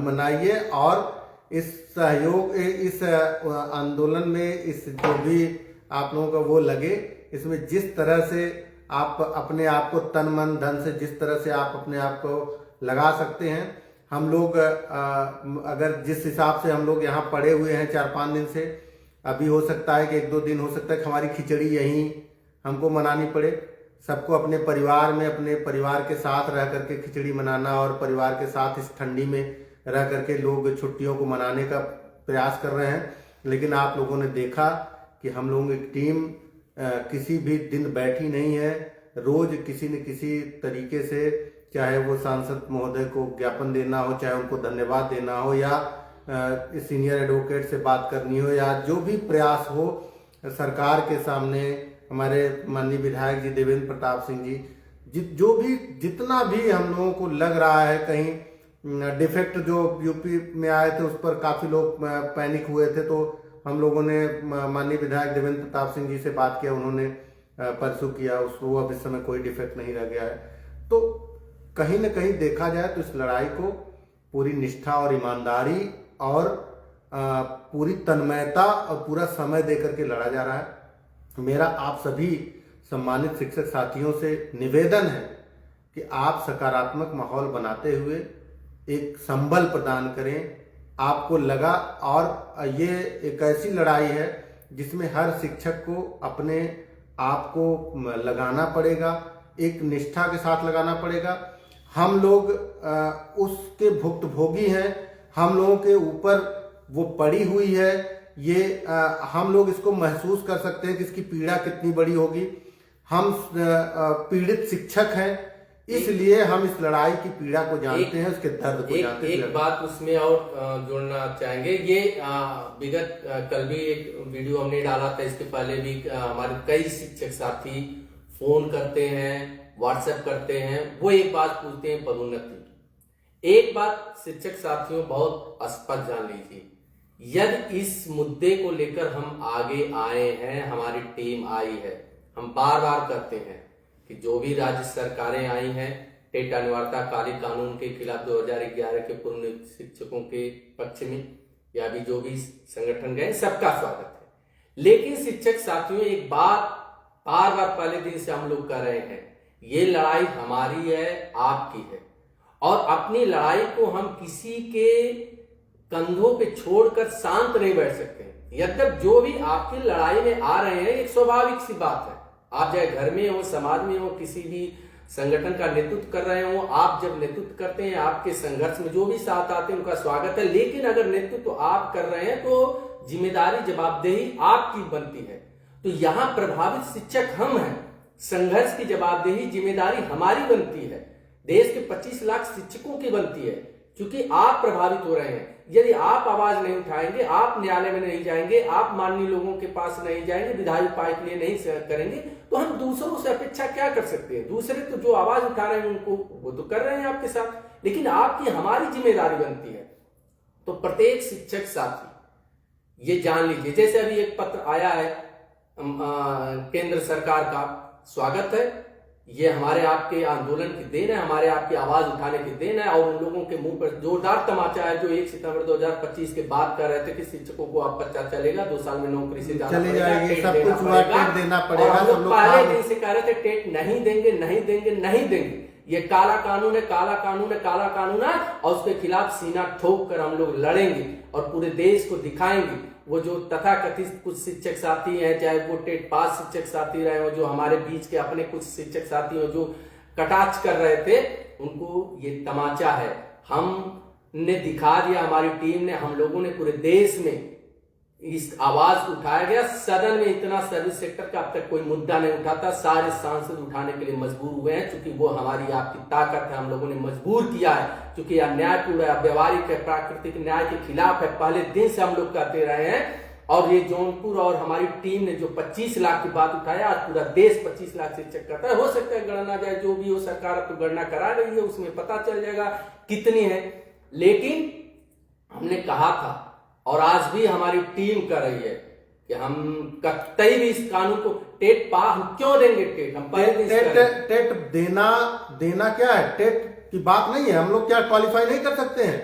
मनाइए, और इस सहयोग, इस आंदोलन में, इस जो भी आप लोगों का वो लगे, इसमें जिस तरह से आप अपने आप को तन मन धन से, जिस तरह से आप अपने आप को लगा सकते हैं, हम लोग अगर जिस हिसाब से हम लोग यहाँ पड़े हुए हैं 4-5 दिन से, अभी हो सकता है कि 1-2 दिन हो सकता है कि हमारी खिचड़ी यहीं हमको मनानी पड़े। सबको अपने परिवार में, अपने परिवार के साथ रह करके खिचड़ी मनाना, और परिवार के साथ इस ठंडी में रह करके लोग छुट्टियों को मनाने का प्रयास कर रहे हैं। लेकिन आप लोगों ने देखा कि हम लोगों की टीम किसी भी दिन बैठी नहीं है, रोज किसी न किसी तरीके से, चाहे वो सांसद महोदय को ज्ञापन देना हो, चाहे उनको धन्यवाद देना हो, या सीनियर एडवोकेट से बात करनी हो, या जो भी प्रयास हो सरकार के सामने, हमारे माननीय विधायक जी देवेंद्र प्रताप सिंह जी, जो भी जितना भी हम लोगों को लग रहा है कहीं डिफेक्ट जो यूपी में आए थे उस पर काफी लोग पैनिक हुए थे, तो हम लोगों ने माननीय विधायक देवेंद्र प्रताप सिंह जी से बात किया, उन्होंने परसू किया, उसको अब इस समय कोई डिफेक्ट नहीं रह गया है। तो कहीं न कहीं देखा जाए तो इस लड़ाई को पूरी निष्ठा और ईमानदारी और पूरी तन्मयता और पूरा समय देकर के लड़ा जा रहा है। मेरा आप सभी सम्मानित शिक्षक साथियों से निवेदन है कि आप सकारात्मक माहौल बनाते हुए एक संबल प्रदान करें। आपको लगा, और ये एक ऐसी लड़ाई है जिसमें हर शिक्षक को अपने आप को लगाना पड़ेगा, एक निष्ठा के साथ लगाना पड़ेगा। हम लोग उसके भुक्तभोगी हैं, हम लोगों के ऊपर वो पड़ी हुई है, ये हम लोग इसको महसूस कर सकते हैं कि इसकी पीड़ा कितनी बड़ी होगी। हम पीड़ित शिक्षक हैं, इसलिए हम इस लड़ाई की पीड़ा को जानते हैं, उसके दर्द को जानते हैं। एक बात उसमें और जोड़ना चाहेंगे, ये विगत कल भी एक वीडियो हमने डाला था, इसके पहले भी हमारे कई शिक्षक साथी फोन करते हैं, व्हाट्सएप करते हैं, वो एक बात पूछते हैं पदोन्नति। एक बात शिक्षक साथियों बहुत स्पष्ट जान लीजिए, यदि इस मुद्दे को लेकर हम आगे आए हैं, हमारी टीम आई है, हम बार बार कहते हैं कि जो भी राज्य सरकारें आई हैं टेट अनिवार्यता काली कानून के खिलाफ 2011 के पूर्व नियुक्त शिक्षकों के पक्ष में या भी जो भी संगठन गए, सबका स्वागत है। लेकिन शिक्षक साथियों, एक बात बार बार पहले दिन से हम लोग कर रहे हैं, ये लड़ाई हमारी है, आपकी है, और अपनी लड़ाई को हम किसी के कंधों पे छोड़कर शांत नहीं बैठ सकते। यद्यप जो भी आपकी लड़ाई में आ रहे हैं, एक स्वाभाविक सी बात है, आप चाहे घर में हो, समाज में हो, किसी भी संगठन का नेतृत्व कर रहे हो, आप जब नेतृत्व करते हैं, आपके संघर्ष में जो भी साथ आते हैं उनका स्वागत है। लेकिन अगर नेतृत्व आप कर रहे हैं तो जिम्मेदारी, जवाबदेही आपकी बनती है। तो यहां प्रभावित शिक्षक हम हैं, संघर्ष की जवाबदेही, जिम्मेदारी हमारी बनती है, देश के 25 लाख शिक्षकों की बनती है, क्योंकि आप प्रभावित हो रहे हैं। यदि आप आवाज नहीं उठाएंगे, आप न्यायालय में नहीं जाएंगे, आप माननीय लोगों के पास नहीं जाएंगे, विधायी उपाय के लिए नहीं करेंगे, तो हम दूसरों से अपेक्षा क्या कर सकते हैं? दूसरे तो जो आवाज उठा रहे हैं उनको, वो तो कर रहे हैं आपके साथ, लेकिन आपकी हमारी जिम्मेदारी बनती है। तो प्रत्येक शिक्षक साथी ये जान लीजिए, जैसे अभी एक पत्र आया है केंद्र सरकार का, स्वागत है, ये हमारे आपके आंदोलन की देन है, हमारे आपकी आवाज उठाने की देन है, और उन लोगों के मुंह पर जोरदार तमाचा है जो 1 सितंबर 2025 के बाद कर रहे थे कि शिक्षकों को आप पता चलेगा 2 साल में नौकरी से जाना चले जाएंगे, सब कुछ टेट देना पड़ेगा। हम लोग पहले दिन से कह रहे थे टेट नहीं देंगे, नहीं देंगे, नहीं देंगे, ये काला कानून है, काला कानून है, काला कानून है, और उसके खिलाफ सीना ठोक कर हम लोग लड़ेंगे और पूरे देश को दिखाएंगे। वो जो तथाकथित कुछ शिक्षक साथी हैं, चाहे वो टेट पास शिक्षक साथी रहे हो, जो हमारे बीच के अपने कुछ शिक्षक साथी हो जो कटाक्ष कर रहे थे, उनको ये तमाचा है। हमने दिखा दिया, हमारी टीम ने, हम लोगों ने पूरे देश में इस आवाज उठाया गया। सदन में इतना सर्विस सेक्टर का अब तक कोई मुद्दा नहीं उठाता, सारे सांसद उठाने के लिए मजबूर हुए हैं, क्योंकि वो हमारी आपकी ताकत है, हम लोगों ने मजबूर किया है, क्योंकि यह न्यायपूर्ण है, व्यवहारिक है, प्राकृतिक न्याय के खिलाफ है, पहले दिन से हम लोग कहते रहे हैं। और ये जौनपुर और हमारी टीम ने जो 25 लाख की बात उठाया, आज पूरा देश 25 लाख शिक्षक करता है। हो सकता है गणना जाए, जो भी हो, सरकार अब तो गणना करा रही है, उसमें पता चल जाएगा कितनी है। लेकिन हमने कहा था, और आज भी हमारी टीम कर रही है, कि हम कतई भी इस कानून को टेट पास क्यों देंगे। टेट हम टेट देना क्या है, टेट की बात नहीं है। हम लोग क्या क्वालिफाई नहीं कर सकते हैं,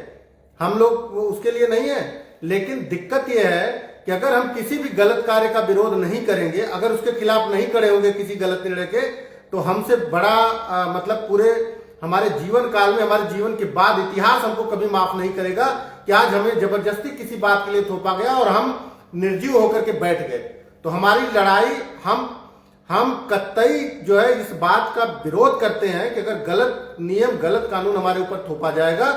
हम लोग उसके लिए नहीं है। लेकिन दिक्कत यह है कि अगर हम किसी भी गलत कार्य का विरोध नहीं करेंगे, अगर उसके खिलाफ नहीं खड़े होंगे किसी गलत निर्णय के, तो हमसे बड़ा मतलब पूरे हमारे जीवन काल में, हमारे जीवन के बाद इतिहास हमको कभी माफ नहीं करेगा कि आज हमें जबरदस्ती किसी बात के लिए थोपा गया और हम निर्जीव होकर के बैठ गए। तो हमारी लड़ाई, हम कतई जो है इस बात का विरोध करते हैं कि अगर गलत नियम, गलत कानून हमारे ऊपर थोपा जाएगा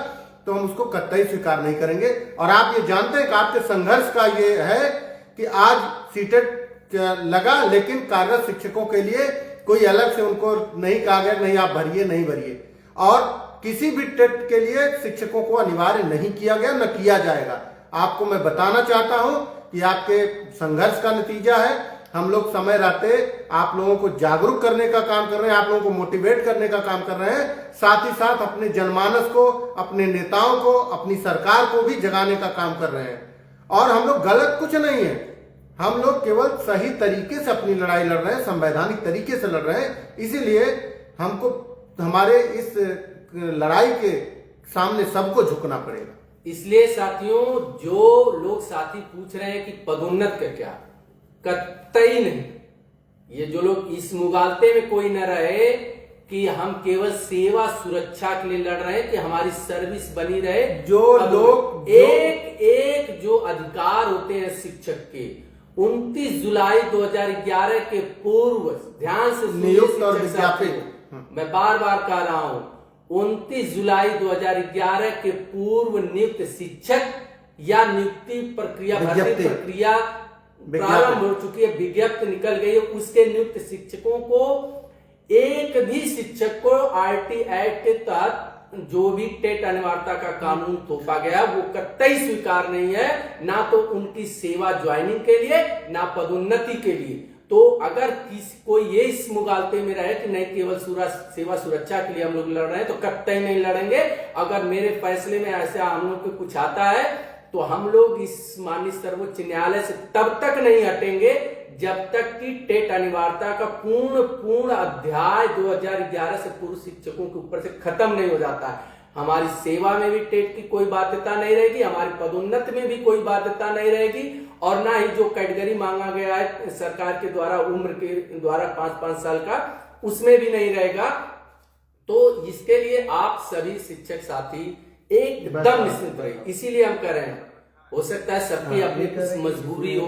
तो हम उसको कतई स्वीकार नहीं करेंगे। और आप ये जानते हैं कि आपके संघर्ष का ये है कि आज सीटेट लगा, लेकिन कार्यरत शिक्षकों के लिए कोई अलग से उनको नहीं कहा गया नहीं आप भरिए, नहीं भरिए, और किसी भी टेट के लिए शिक्षकों को अनिवार्य नहीं किया गया, न किया जाएगा। आपको मैं बताना चाहता हूं कि आपके संघर्ष का नतीजा है। हम लोग समय रहते आप लोगों को जागरूक करने का काम कर रहे हैं, आप लोगों को मोटिवेट करने का काम कर रहे हैं, साथ ही साथ अपने जनमानस को, अपने नेताओं को, अपनी सरकार को भी जगाने का काम कर रहे हैं। और हम लोग गलत कुछ नहीं है, हम लोग केवल सही तरीके से अपनी लड़ाई लड़ रहे हैं, संवैधानिक तरीके से लड़ रहे हैं। इसीलिए हमको हमारे इस लड़ाई के सामने सबको झुकना पड़ेगा। इसलिए साथियों, जो लोग साथी पूछ रहे हैं कि पदोन्नत का क्या, कतई नहीं। ये जो लोग इस मुगालते में कोई न रहे कि हम केवल सेवा सुरक्षा के लिए लड़ रहे हैं, कि हमारी सर्विस बनी रहे। जो लोग एक जो अधिकार होते हैं शिक्षक के, 29 जुलाई 2011 के पूर्व, ध्यान से नियुक्त और विज्ञापित, मैं बार बार कह रहा हूं, 29 जुलाई 2011 के पूर्व नियुक्त शिक्षक या नियुक्ति प्रक्रिया, भर्ती प्रक्रिया प्रारंभ हो चुकी है, विज्ञप्ति निकल गई है, उसके नियुक्त शिक्षकों को, एक भी शिक्षक को आरटी एक्ट के तहत जो भी टेट अनिवार्यता का कानून थोपा गया वो कतई स्वीकार नहीं है, ना तो उनकी सेवा ज्वाइनिंग के लिए, ना पदोन्नति के लिए। तो अगर कोई ये इस मुगालते में रहे कि नहीं केवल सेवा सुरक्षा के लिए हम लोग लड़ रहे हैं, तो कतई नहीं लड़ेंगे। अगर मेरे फैसले में ऐसा हम लोग को कुछ आता है तो हम लोग इस माननीय सर्वोच्च न्यायालय से तब तक नहीं हटेंगे जब तक कि टेट अनिवार्यता का पूर्ण अध्याय 2011 से पूर्व शिक्षकों के ऊपर से खत्म नहीं हो जाता है। हमारी सेवा में भी टेट की कोई बाध्यता नहीं रहेगी, हमारी पदोन्नति में भी कोई बाध्यता नहीं रहेगी, और ना ही जो कैटेगरी मांगा गया है सरकार के द्वारा उम्र के द्वारा 5-5 साल का, उसमें भी नहीं रहेगा। तो इसके लिए आप सभी शिक्षक साथी एकदम निश्चिंत रहिए। इसीलिए हम कह रहे हैं, हो सकता है सबकी अपनी कुछ मजबूरी हो,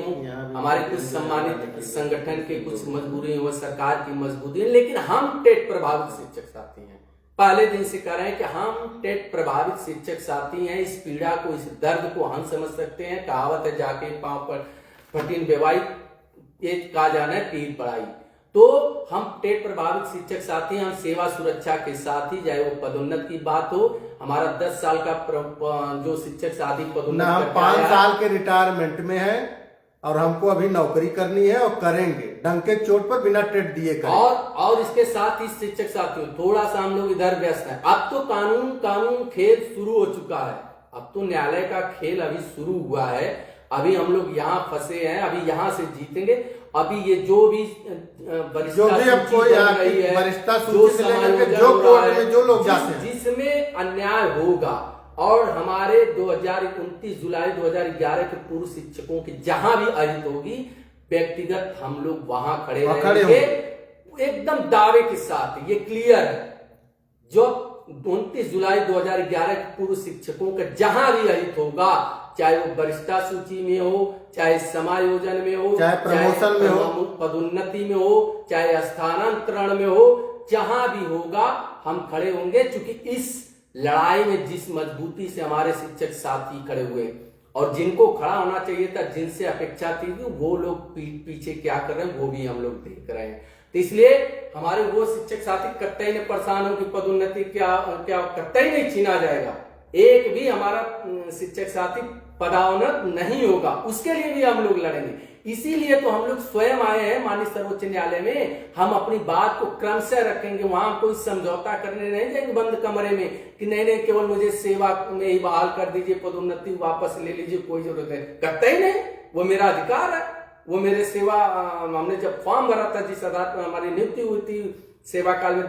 हमारे कुछ सम्मानित संगठन के कुछ मजबूरी हो, सरकार की मजबूरी है, लेकिन हम टेट प्रभावित शिक्षक साथी हैं। पहले दिन से कह रहे हैं कि हम टेट प्रभावित शिक्षक साथी हैं। इस पीड़ा को, इस दर्द को हम समझ सकते हैं। कहावत है, जाके पांव पर फटीन बेवाई, ये कहा जाना है पीर पड़ाई। तो हम टेट प्रभावित शिक्षक साथी, हम सेवा सुरक्षा के साथी, चाहे वो पदोन्नत की बात हो, हमारा 10 साल का जो शिक्षक साथी पदोन्नत, हम 5 साल के रिटायरमेंट में है और हमको अभी नौकरी करनी है और करेंगे डंके चोट पर बिना टेट दिए करें। और इसके साथ ही शिक्षक साथियों, थोड़ा सा हम लोग इधर व्यस्त हैं। अब तो कानून खेल शुरू हो चुका है। अब तो न्यायालय का खेल अभी शुरू हुआ है। अभी हम लोग यहाँ फंसे हैं, अभी यहाँ से जीतेंगे। अभी ये जो भी वरिष्ठता सूची से लेकर जो कोर्ट में जो लोग जाते हैं, जिसमें अन्याय होगा, और हमारे 29 जुलाई 2011 के पूर्व शिक्षकों की जहां भी अहित होगी, व्यक्तिगत हम लोग वहां खड़े रहेंगे एकदम दावे के साथ। ये क्लियर है, जो 29 जुलाई 2011 के पूर्व शिक्षकों का जहां भी अहित होगा, चाहे वो वरिष्ठता सूची में हो, चाहे समायोजन में हो, चाहे प्रमोशन में हो, पदोन्नति में हो, चाहे स्थानांतरण में हो, जहां भी होगा हम खड़े होंगे। क्योंकि इस लड़ाई में जिस मजबूती से हमारे शिक्षक साथी खड़े हुए, और जिनको खड़ा होना चाहिए था, जिनसे अपेक्षा थी, वो लोग पीछे क्या कर रहे हैं वो भी हम लोग देख रहे हैं। तो इसलिए हमारे वो शिक्षक साथी कतई नहीं परेशान हो कि पदोन्नति क्या कतई नहीं छीना जाएगा। एक भी हमारा शिक्षक साथी पदोन्नत नहीं होगा, उसके लिए भी हम लोग लड़ेंगे। इसीलिए तो हम लोग स्वयं आए हैं माननीय सर्वोच्च न्यायालय में। हम अपनी बात को क्रमशः रखेंगे, वहां कोई समझौता करने नहीं जाएंगे बंद कमरे में कि नहीं केवल मुझे सेवा में ही बहाल कर दीजिए, पदोन्नति वापस ले लीजिए, कोई जरूरत नहीं। करता ही नहीं, वो मेरा अधिकार है, वो मेरे सेवा, हमने जब फॉर्म भरा था जिस आधार पर हमारी नियुक्ति हुई थी सेवा काल में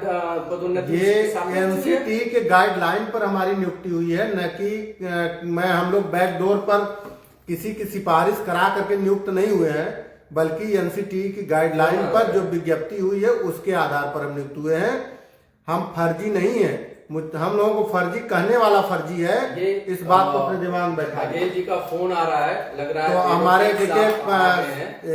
पदोन्नति, ये एनसीटी के गाइडलाइन पर हमारी नियुक्ति हुई है, न कि हम लोग बैकडोर पर किसी की सिफारिश करा करके नियुक्त नहीं हुए हैं, बल्कि एनसीटी की गाइडलाइन पर जो विज्ञप्ति हुई है उसके आधार पर हम नियुक्त हुए हैं। हम फर्जी नहीं है, हम लोगों को फर्जी कहने वाला फर्जी है, इस बात को अपने दिमाग में बैठा। अजय जी का फोन आ रहा है, लग रहा है। तो हमारे देखिए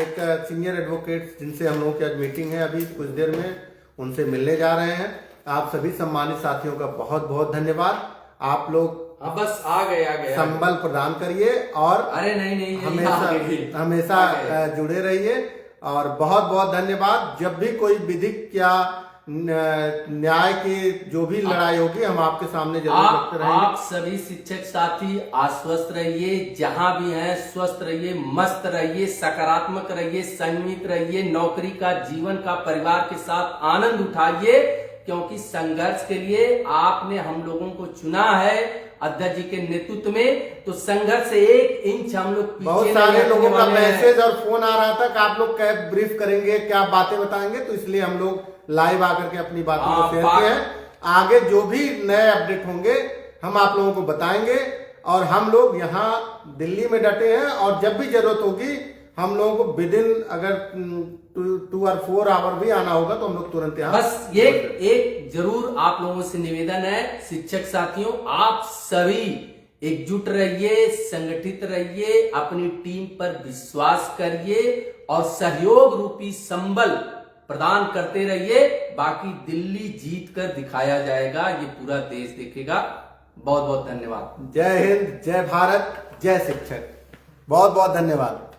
एक सीनियर एडवोकेट जिनसे हम लोगों की आज मीटिंग है, अभी कुछ देर में उनसे मिलने जा रहे हैं। आप सभी सम्मानित साथियों का बहुत बहुत धन्यवाद। आप लोग बस आ गए संबल प्रदान करिए और अरे नहीं हमेशा जुड़े रहिए, और बहुत बहुत धन्यवाद। जब भी कोई विधिक या न्याय की जो भी लड़ाई होगी हम आपके सामने जरूर रखते रहेंगे। आप सभी शिक्षक साथी आश्वस्त रहिए, जहां भी हैं स्वस्थ रहिए, मस्त रहिए, सकारात्मक रहिए, संयमित रहिए, नौकरी का, जीवन का, परिवार के साथ आनंद उठाइए, क्योंकि संघर्ष के लिए आपने हम लोगों को चुना है अध्यक्ष जी के नेतृत्व में। तो संघर्ष से 1 इंच हम लोग पीछे। बहुत सारे लोगों का मैसेज और फोन आ रहा था कि आप लोग क्या ब्रीफ करेंगे, क्या बातें बताएंगे, तो इसलिए हम लोग लाइव आकर के अपनी बातों को शेयर किए हैं। आगे जो भी नए अपडेट होंगे हम आप लोगों को बताएंगे, और हम लोग यहाँ दिल्ली में डटे हैं, और जब भी जरूरत होगी हम लोगों को विदिन अगर 2 और 4 आवर भी आना होगा तो हम लोग तुरंत यहाँ। बस एक जरूर आप लोगों से निवेदन है शिक्षक साथियों, आप सभी एकजुट रहिए, संगठित रहिए, अपनी टीम पर विश्वास करिए और सहयोग रूपी संबल प्रदान करते रहिए। बाकी दिल्ली जीत कर दिखाया जाएगा, ये पूरा देश देखेगा। बहुत बहुत धन्यवाद। जय हिंद, जय भारत, जय शिक्षक। बहुत बहुत धन्यवाद।